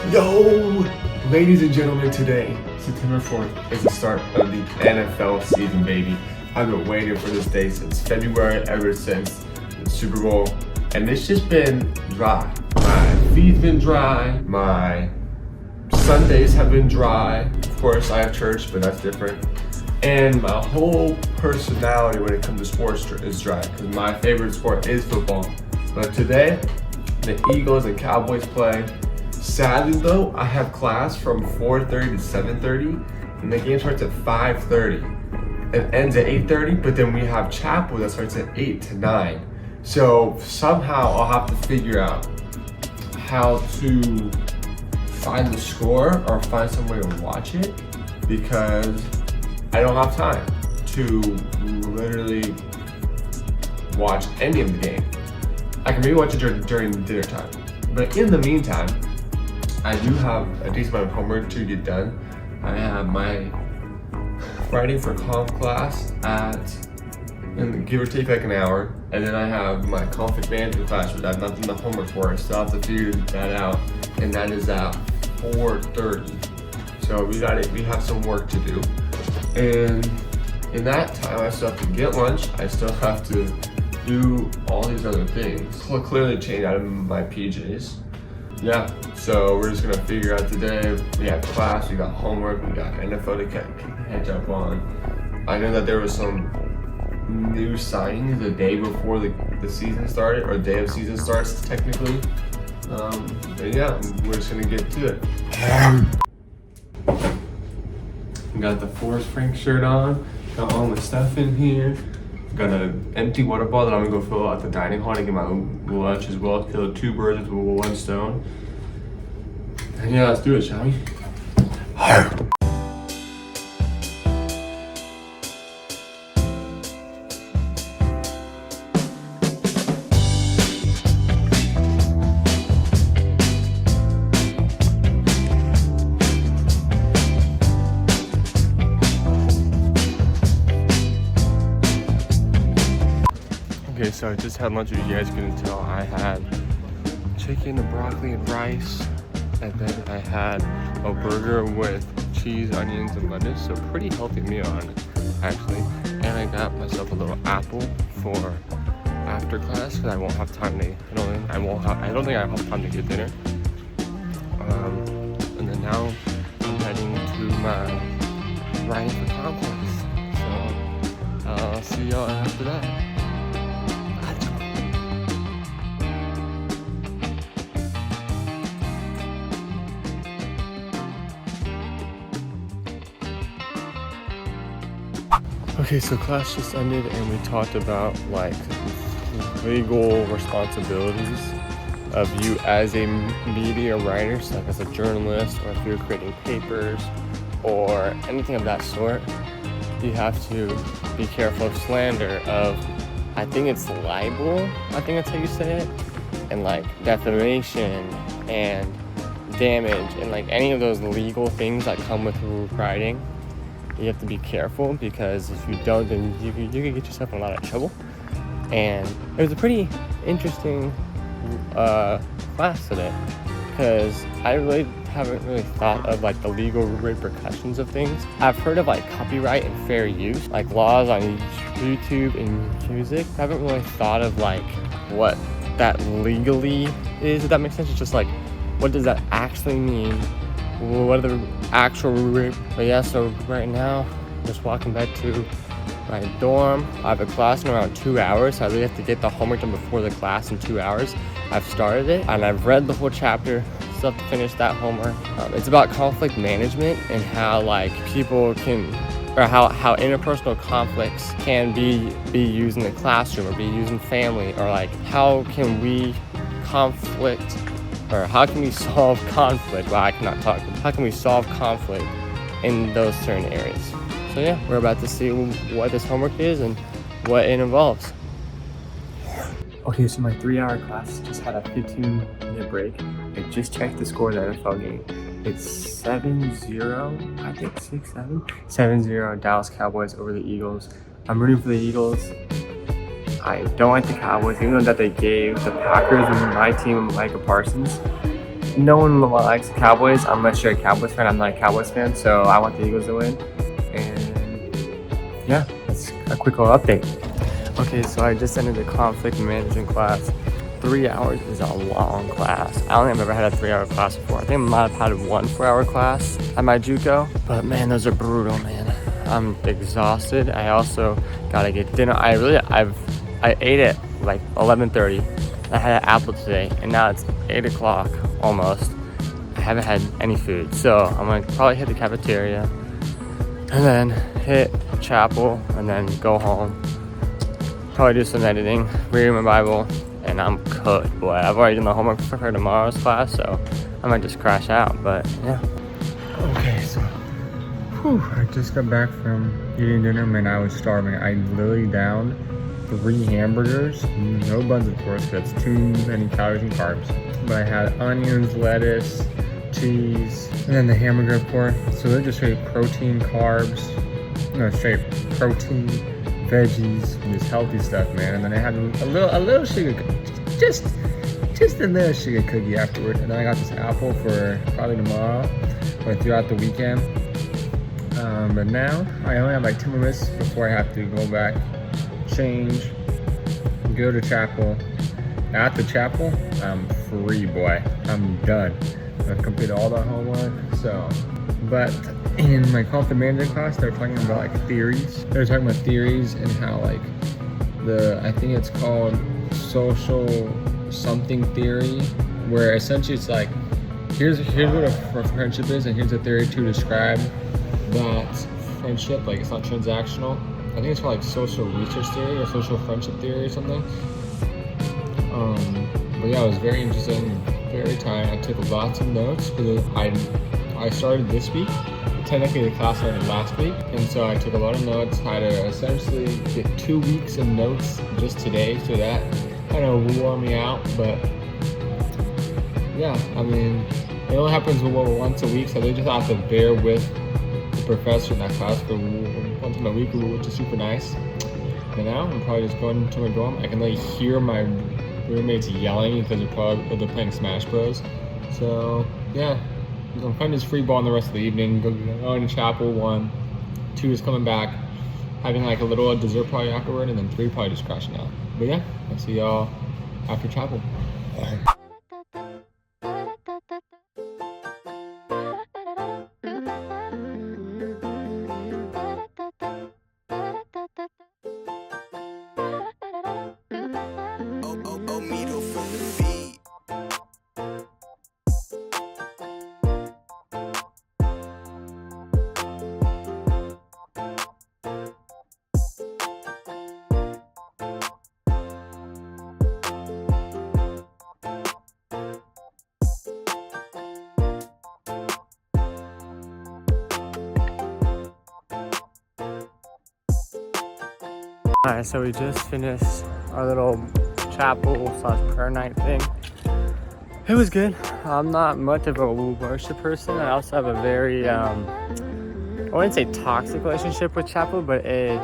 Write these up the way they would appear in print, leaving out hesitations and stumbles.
Yo, ladies and gentlemen, today, September 4th, is the start of the NFL season, baby. I've been waiting for this day since February, ever since the Super Bowl, and it's just been dry. My feet's been dry, my Sundays have been dry. Of course, I have church, but that's different. And my whole personality when it comes to sports is dry, because my favorite sport is football. But today, the Eagles and Cowboys play. Sadly though, I have class from 4:30 to 7:30, and the game starts at 5:30. It ends at 8:30, but then we have chapel that starts at 8 to 9. So somehow I'll have to figure out how to find the score or find some way to watch it, because I don't have time to literally watch any of the game. I can maybe watch it during dinner time, but in the meantime, I do have a decent amount of homework to get done. I have my writing for comp class and give or take like an hour, and then I have my conflict management class, which I've not done the homework for. I still have to figure that out, and that is at 4:30. So we have some work to do, and in that time I still have to get lunch. I still have to do all these other things. I'll clearly change out of my PJs. Yeah, so we're just gonna figure out today. We have class, we got homework, we got NFL to catch up on. I know that there was some new signings the day before the season started, or day of season starts technically. But yeah, we're just gonna get to it. We got the Forrest Frank shirt on, got all my stuff in here. Got an empty water bottle that I'm gonna go fill out the dining hall to get my lunch as well. Kill two birds with one stone. And yeah, let's do it, shall we? Okay, so I just had lunch. You guys couldn't tell. I had chicken and broccoli and rice, and then I had a burger with cheese, onions, and lettuce. So pretty healthy meal, actually. And I got myself a little apple for after class, because I won't have time to. I don't think I have time to get dinner. And then now I'm heading to my writing for comp class. So I'll see y'all after that. Okay, so class just ended and we talked about like legal responsibilities of you as a media writer, so like as a journalist, or if you're creating papers or anything of that sort. You have to be careful of slander, of, I think it's libel, I think that's how you say it, and like defamation and damage and like any of those legal things that come with writing. You have to be careful, because if you don't, then you can get yourself in a lot of trouble. And it was a pretty interesting class today, because I really haven't really thought of like the legal repercussions of things. I've heard of like copyright and fair use, like laws on YouTube and music. I haven't really thought of like what that legally is, if that makes sense. It's just like, what does that actually mean? What are the actual but yeah, so right now I'm just walking back to my dorm. I have a class in around 2 hours, so I really have to get the homework done before the class in 2 hours. I've started it and I've read the whole chapter. Still have to finish that homework. It's about conflict management and how like people can, or how interpersonal conflicts can be used in the classroom or be used in family, or like how can we solve conflict? Well, I cannot talk. How can we solve conflict in those certain areas? So yeah, we're about to see what this homework is and what it involves. Okay, so my 3-hour class just had a 15-minute break. I just checked the score of the NFL game. It's 7-0, I think 6-7. 7-0 Dallas Cowboys over the Eagles. I'm rooting for the Eagles. I don't like the Cowboys, even though that they gave the Packers and my team Micah Parsons. no one likes the Cowboys unless you're a Cowboys fan. I'm not a Cowboys fan, so I want the Eagles to win. And yeah, that's a quick little update. Okay, so I just entered the conflict management class. 3 hours is a long class. I don't think I've ever had a 3-hour class before. I think I might have had one 4-hour class at my JUCO, but man, those are brutal, man. I'm exhausted. I also gotta get dinner. I ate at like 11:30. I had an apple today, and now it's 8 o'clock almost. I haven't had any food, so I'm gonna probably hit the cafeteria, and then hit chapel, and then go home. Probably do some editing, reading my Bible, and I'm cooked, boy. I've already done the homework for tomorrow's class, so I might just crash out, but yeah. Okay, so I just got back from eating dinner, man. I was starving. I literally downed 3 hamburgers, no buns of course, because it's too many calories and carbs. But I had onions, lettuce, cheese, and then the hamburger of course. So they're just straight protein, carbs, straight protein, veggies, and just healthy stuff, man. And then I had a little sugar, just a little sugar cookie afterward. And then I got this apple for probably tomorrow or throughout the weekend. But now I only have like 10 minutes before I have to go back, change, go to chapel. At the chapel, I'm free, boy. I'm done. I've completed all the homework. So, but in my conflict management class, they're talking about like theories. They're talking about theories and how like I think it's called social something theory, where essentially it's like here's what a friendship is, and here's a theory to describe that friendship. Like it's not transactional. I think it's called like social research theory or social friendship theory or something. But yeah, it was very interesting, very tiring. I took lots of notes because I started this week. Technically the class started last week, and so I took a lot of notes. I had to essentially get 2 weeks of notes just today, so that kind of wore me out. But yeah, I mean, it only happens once a week, so they just have to bear with the professor in that class for once in a week, which is super nice. But now I'm probably just going to my dorm. I can like hear my roommates yelling because they're playing Smash Bros. So yeah, I'm playing this free ball in the rest of the evening. Going to chapel 1, 2 is coming back, having like a little dessert probably afterward, and then 3 probably just crashing out. But yeah, I'll see y'all after chapel. Alright, so we just finished our little chapel/prayer night thing. It was good. I'm not much of a worship person. I also have a very, I wouldn't say toxic relationship with chapel, but a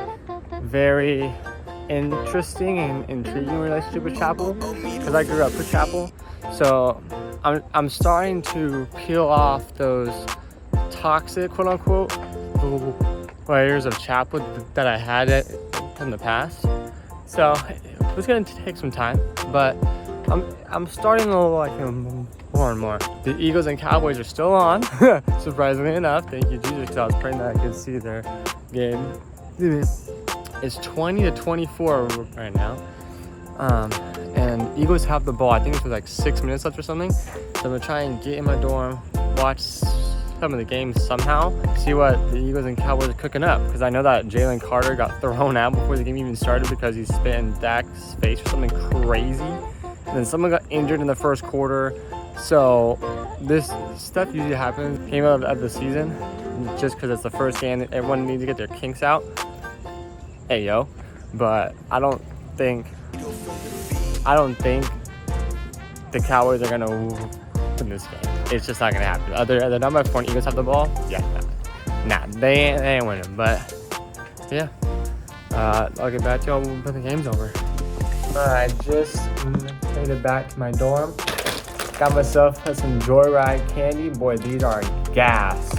very interesting and intriguing relationship with chapel, because I grew up with chapel. So I'm starting to peel off those toxic, quote unquote, layers of chapel that I had in the past. So it was gonna take some time, but I'm starting to like him more and more. The Eagles and Cowboys are still on, surprisingly enough. Thank you, Jesus, because I was praying that I could see their game. It's 20-24 right now, and Eagles have the ball. I think it's like 6 minutes left or something. So I'm gonna try and get in my dorm, watch some of the games somehow, see what the Eagles and Cowboys are cooking up, because I know that Jalen Carter got thrown out before the game even started because he spit in Dak's face or something crazy, and then someone got injured in the first quarter. So this stuff usually happens game of the season, just because it's the first game. Everyone needs to get their kinks out. Hey yo, but I don't think the Cowboys are gonna win this game. It's just not gonna happen. Other number 4 Eagles have the ball. Yeah, nah, they ain't winning. But yeah, I'll get back to y'all when the game's over. I just made it back to my dorm. Got myself some Joyride candy. Boy, these are gas.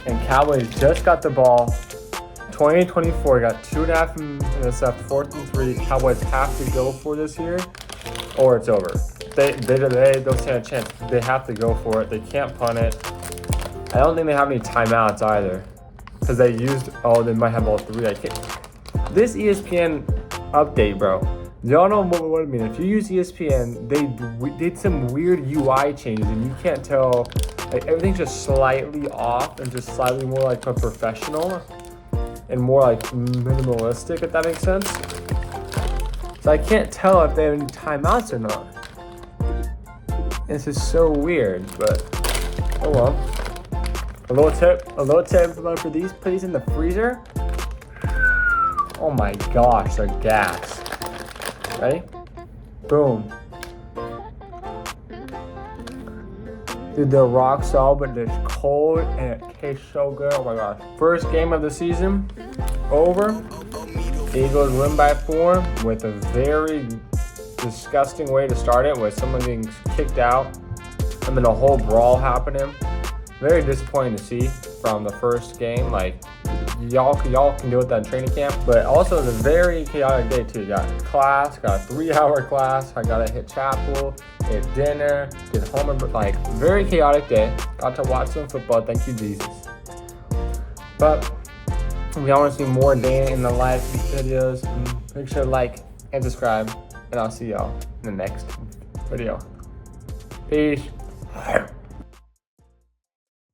And Cowboys just got the ball. 2024 got 2.5 minutes left, 4th and 3. Cowboys have to go for this here, or it's over. They don't stand a chance. They have to go for it. They can't punt it. I don't think they have any timeouts either, because they used. Oh, they might have all 3. I can't. This ESPN update, bro. Y'all know what I mean. If you use ESPN, they did some weird UI changes, and you can't tell. Like everything's just slightly off and just slightly more like a professional and more like minimalistic, if that makes sense. So I can't tell if they have any timeouts or not. This is so weird, but oh well. A little tip for these. Put these in the freezer. Oh my gosh, they're gas. Ready? Boom. Dude, they're rock solid, but it's cold and it tastes so good. Oh my gosh. First game of the season over. Eagles win by 4 with a very disgusting way to start it, with someone getting kicked out and then a whole brawl happening. Very disappointing to see from the first game. Like, y'all can deal with that in training camp, but also it's a very chaotic day too. Got class, got a 3-hour class. I gotta hit chapel, hit dinner, did homework. Like, very chaotic day. Got to watch some football. Thank you, Jesus. But if you want to see more day in the life videos, make sure to like and subscribe, and I'll see y'all in the next video. Peace.